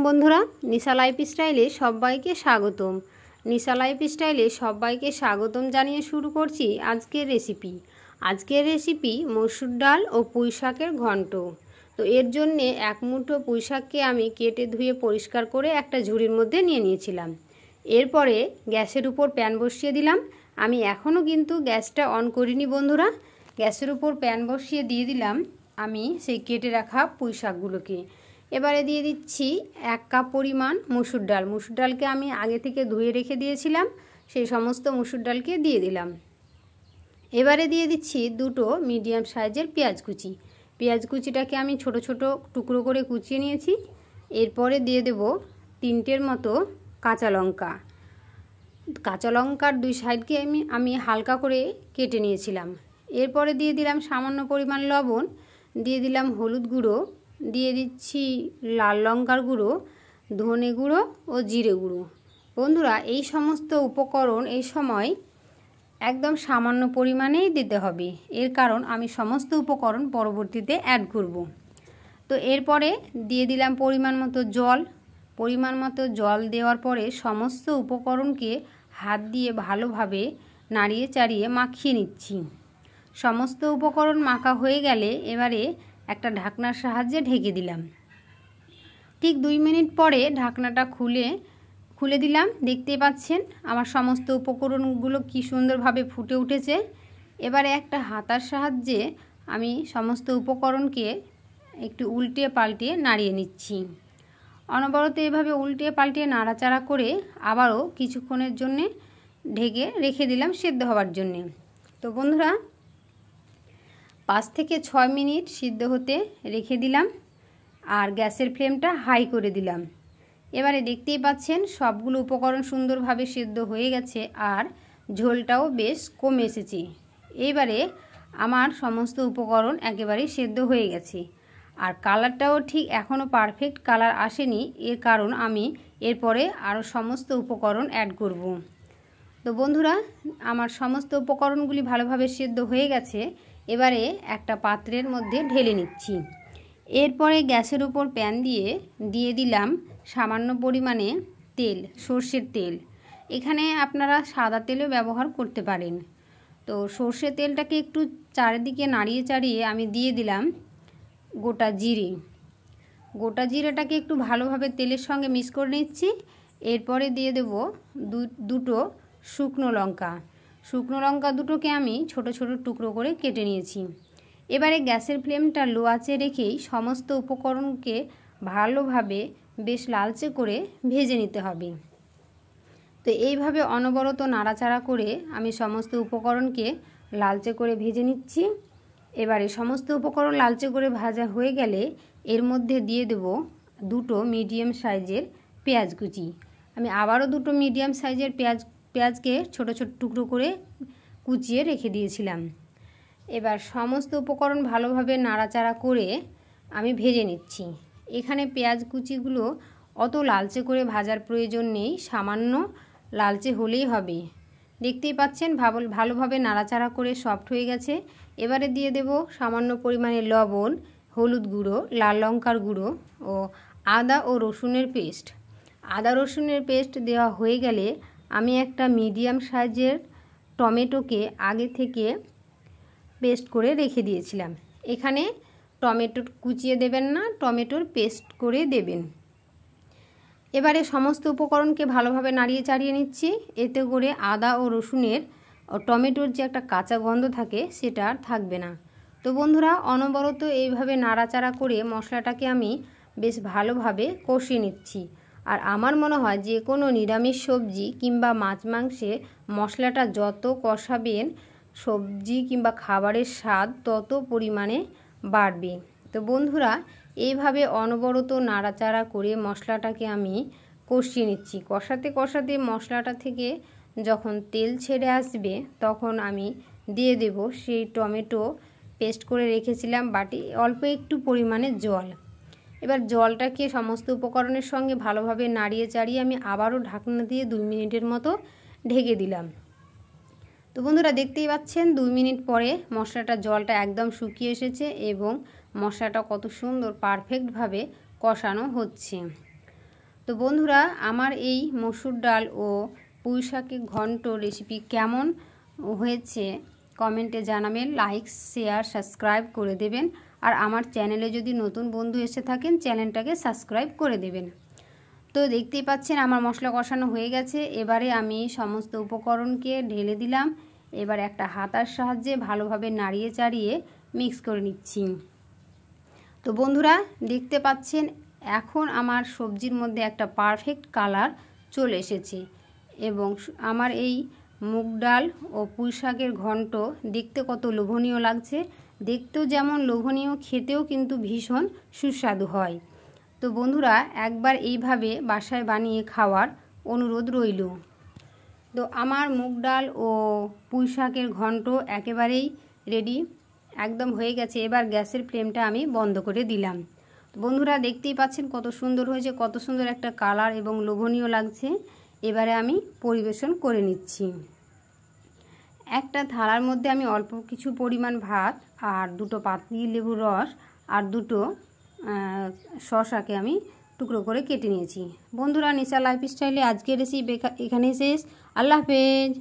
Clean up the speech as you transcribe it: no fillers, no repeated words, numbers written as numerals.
বন্ধুরা, নিশা লাইফস্টাইলে সবাইকে স্বাগতম। নিশা লাইফস্টাইলে সবাইকে স্বাগতম জানিয়ে শুরু করছি আজকের রেসিপি। মসুর ডাল ও পুঁই শাকের ঘন্ট। তো এর জন্যে এক মুঠো পুঁই শাককে আমি কেটে ধুয়ে পরিষ্কার করে একটা ঝুড়ির মধ্যে নিয়ে নিয়েছিলাম। এরপরে গ্যাসের উপর প্যান বসিয়ে দিলাম। আমি এখনও কিন্তু গ্যাসটা অন করিনি বন্ধুরা। গ্যাসের উপর প্যান বসিয়ে দিয়ে দিলাম আমি সেই কেটে রাখা পুঁই শাকগুলোকে। এবারে দিয়ে দিচ্ছি 1 কাপ পরিমাণ মুসুর ডাল। মুসুর ডালকে আমি আগে থেকে ধুয়ে রেখে দিয়েছিলাম, সেই সমস্ত মুসুর ডালকে দিয়ে দিলাম। এবারে দিয়ে দিচ্ছি 2টো মিডিয়াম সাইজের পেঁয়াজ কুচি। পেঁয়াজ কুচিটাকে আমি ছোট ছোট টুকরো করে কুচিয়ে নিয়েছি। এরপরে দিয়ে দেব 3টের মতো কাঁচা লঙ্কা। কাঁচা লঙ্কার 2 সাইডকে আমি হালকা করে কেটে নিয়েছিলাম। এরপরে দিয়ে দিলাম সামান্য পরিমাণ লবণ, দিয়ে দিলাম হলুদ গুঁড়ো, দিয়ে দিচ্ছি লাল লঙ্কার গুঁড়ো, ধনে গুঁড়ো ও জিরে গুঁড়ো। বন্ধুরা, এই সমস্ত উপকরণ এই সময় একদম সামান্য পরিমাণেই দিতে হবে, এর কারণ আমি সমস্ত উপকরণ পরবর্তীতে অ্যাড করব। তো এরপরে দিয়ে দিলাম পরিমাণ মতো জল। পরিমাণ মতো জল দেওয়ার পরে সমস্ত উপকরণকে হাত দিয়ে ভালোভাবে নাড়িয়ে চাড়িয়ে মাখিয়ে নিচ্ছি। সমস্ত উপকরণ মাখা হয়ে গেলে এবারে একটা ঢাকনার সাহায্যে ঢেকে দিলাম। ঠিক 2 মিনিট পরে ঢাকনাটা খুলে দিলাম। দেখতেই পাচ্ছেন আমার সমস্ত উপকরণগুলো কি সুন্দরভাবে ফুটে উঠেছে। এবারে একটা হাতার সাহায্যে আমি সমস্ত উপকরণকে একটু উল্টে পাল্টে নাড়িয়ে নিচ্ছি। অনবরত এভাবে উল্টে পাল্টে নাড়াচাড়া করে আবারও কিছুক্ষণের জন্য ঢেকে রেখে দিলাম সিদ্ধ হওয়ার জন্যে। তো বন্ধুরা, 5 থেকে 6 মিনিট সিদ্ধ হতে রেখে দিলাম আর গ্যাসের ফ্লেমটা হাই করে দিলাম। এবারে দেখতেই পাচ্ছেন সবগুলো উপকরণ সুন্দরভাবে সিদ্ধ হয়ে গেছে আর ঝোলটাও বেশ কমে এসেছে। এবারে আমার সমস্ত উপকরণ একেবারে সিদ্ধ হয়ে গেছে আর কালারটাও ঠিক এখনও পারফেক্ট কালার আসেনি, এর কারণ আমি এরপরে আরও সমস্ত উপকরণ অ্যাড করব। তো বন্ধুরা, আমার সমস্ত উপকরণগুলি ভালোভাবে সিদ্ধ হয়ে গেছে। এবারে একটা পাত্রের মধ্যে ঢেলে নিচ্ছি। এরপরে গ্যাসের উপর প্যান দিয়ে দিলাম সামান্য পরিমাণে তেল, সর্ষের তেল। এখানে আপনারা সাদা তেলও ব্যবহার করতে পারেন। তো সর্ষের তেলটাকে একটু চারিদিকে নাড়িয়ে চাড়িয়ে আমি দিয়ে দিলাম গোটা জিরে। গোটা জিরেটাকে একটু ভালোভাবে তেলের সঙ্গে মিক্স করে নিচ্ছি। এরপরে দিয়ে দেব 2টো শুকনো লঙ্কা। শুকনো লঙ্কা দুটোকে আমি ছোট ছোট টুকরো করে কেটে নিয়েছি। এবারে গ্যাসের ফ্লেমটা লো আঁচে রেখেই সমস্ত উপকরণকে ভালোভাবে বেশ লালচে করে ভেজে নিতে হবে। তো এইভাবে অনবরত নাড়াচাড়া করে আমি সমস্ত উপকরণকে লালচে করে ভেজে নিচ্ছি। এবারে সমস্ত উপকরণ লালচে করে ভাজা হয়ে গেলে এর মধ্যে দিয়ে দেব 2টো মিডিয়াম সাইজের পেঁয়াজ কুচি। আমি আবারও 2টো মিডিয়াম সাইজের পেঁয়াজকে ছোট ছোট টুকরো করে কুচিয়ে রেখে দিয়েছিলাম। এবার সমস্ত উপকরণ ভালোভাবে নাড়াচাড়া করে আমি ভেজে নিচ্ছি। এখানে পেঁয়াজ কুচিগুলো অত লালচে করে ভাজার প্রয়োজন নেই, সামান্য লালচে হলেই হবে। দেখতেই পাচ্ছেন ভালোভাবে নাড়াচাড়া করে সফট হয়ে গেছে। এবারে দিয়ে দেব সামান্য পরিমাণে লবণ, হলুদ গুঁড়ো, লাল লঙ্কার গুঁড়ো ও আদা ও রসুনের পেস্ট। আদা রসুনের পেস্ট দেওয়া হয়ে গেলে আমি একটা মিডিয়াম সাইজের টমেটোকে আগে থেকে পেস্ট করে রেখে দিয়েছিলাম। এখানে টমেটো কুচিয়ে দেবেন না, টমেটোর পেস্ট করে দেবেন। এবারে সমস্ত উপকরণকে ভালোভাবে নাড়িয়ে চাড়িয়ে নিচ্ছি। এতে করে আদা ও রসুনের ও টমেটোর যে একটা কাঁচা গন্ধ থাকে সেটা আর থাকবে না। তো বন্ধুরা, অনবরত এইভাবে নাড়াচাড়া করে মশলাটাকে আমি বেশ ভালোভাবে কষিয়ে নিচ্ছি। আর আমার মনে হয় যে কোনো নিরামিষ সবজি কিংবা মাছ মাংসে মশলাটা যত কষাবেন সবজি কিংবা খাবারের স্বাদ তত পরিমাণে বাড়বে। তো বন্ধুরা, এইভাবে অনবরত নাড়াচাড়া করে মশলাটাকে আমি কষিয়ে নিচ্ছি। কষাতে কষাতে মশলাটা থেকে যখন তেল ছেড়ে আসবে তখন আমি দিয়ে দেব সেই টমেটো পেস্ট করে রেখেছিলাম বাটি অল্প একটু পরিমাণে জল। এবার জলটাকে সমস্ত উপকরণের সঙ্গে ভালোভাবে নাড়িয়ে চাড়িয়ে আমি আবারও ঢাকনা দিয়ে 2 মিনিটের মতো ঢেকে দিলাম। তো বন্ধুরা, দেখতেই পাচ্ছেন 2 মিনিট পরে মশলাটা জলটা একদম শুকিয়ে এসেছে এবং মশলাটা কত সুন্দর পারফেক্টভাবে কষানো হচ্ছে। তো বন্ধুরা, আমার এই মসুর ডাল ও পুঁই শাকের ঘন্ট রেসিপি কেমন হয়েছে কমেন্টে জানাবেন। লাইক, শেয়ার, সাবস্ক্রাইব করে দেবেন। আর আমার চ্যানেলে যদি নতুন বন্ধু এসে থাকেন চ্যানেলটাকে সাবস্ক্রাইব করে দেবেন। তো দেখতেই পাচ্ছেন আমার মশলা কষানো হয়ে গেছে। এবারে আমি সমস্ত উপকরণকে ঢেলে দিলাম। এবার একটা হাতার সাহায্যে ভালোভাবে নাড়িয়ে চাড়িয়ে মিক্স করে নিচ্ছি। তো বন্ধুরা, দেখতে পাচ্ছেন এখন আমার সবজির মধ্যে একটা পারফেক্ট কালার চলে এসেছে এবং আমার এই মুগ ডাল ও পুঁই শাকের ঘন্ট দেখতে কত লোভনীয় লাগছে। দেখতেও যেমন লোভনীয়, খেতেও কিন্তু ভীষণ সুস্বাদু হয়। তো বন্ধুরা, একবার এইভাবে বাসায় বানিয়ে খাওয়ার অনুরোধ রইল। তো আমার মুগ ডাল ও পুঁই শাকের ঘন্ট একেবারেই রেডি, একদম হয়ে গেছে। এবার গ্যাসের ফ্লেমটা আমি বন্ধ করে দিলাম। বন্ধুরা, দেখতেই পাচ্ছেন কত সুন্দর হয়েছে, কত সুন্দর একটা কালার এবং লোভনীয় লাগছে। এবারে আমি পরিবেশন করে নিচ্ছি। একটা থালার মধ্যে আমি অল্প কিছু পরিমাণ ভাত আর দুটো পাতি লেবুর রস আর দুটো শসাকে আমি টুকরো করে কেটে নিয়েছি। বন্ধুরা, নিশা লাইফস্টাইলে আজকের রেসিপি এখানেই শেষ। আল্লাহ হাফেজ।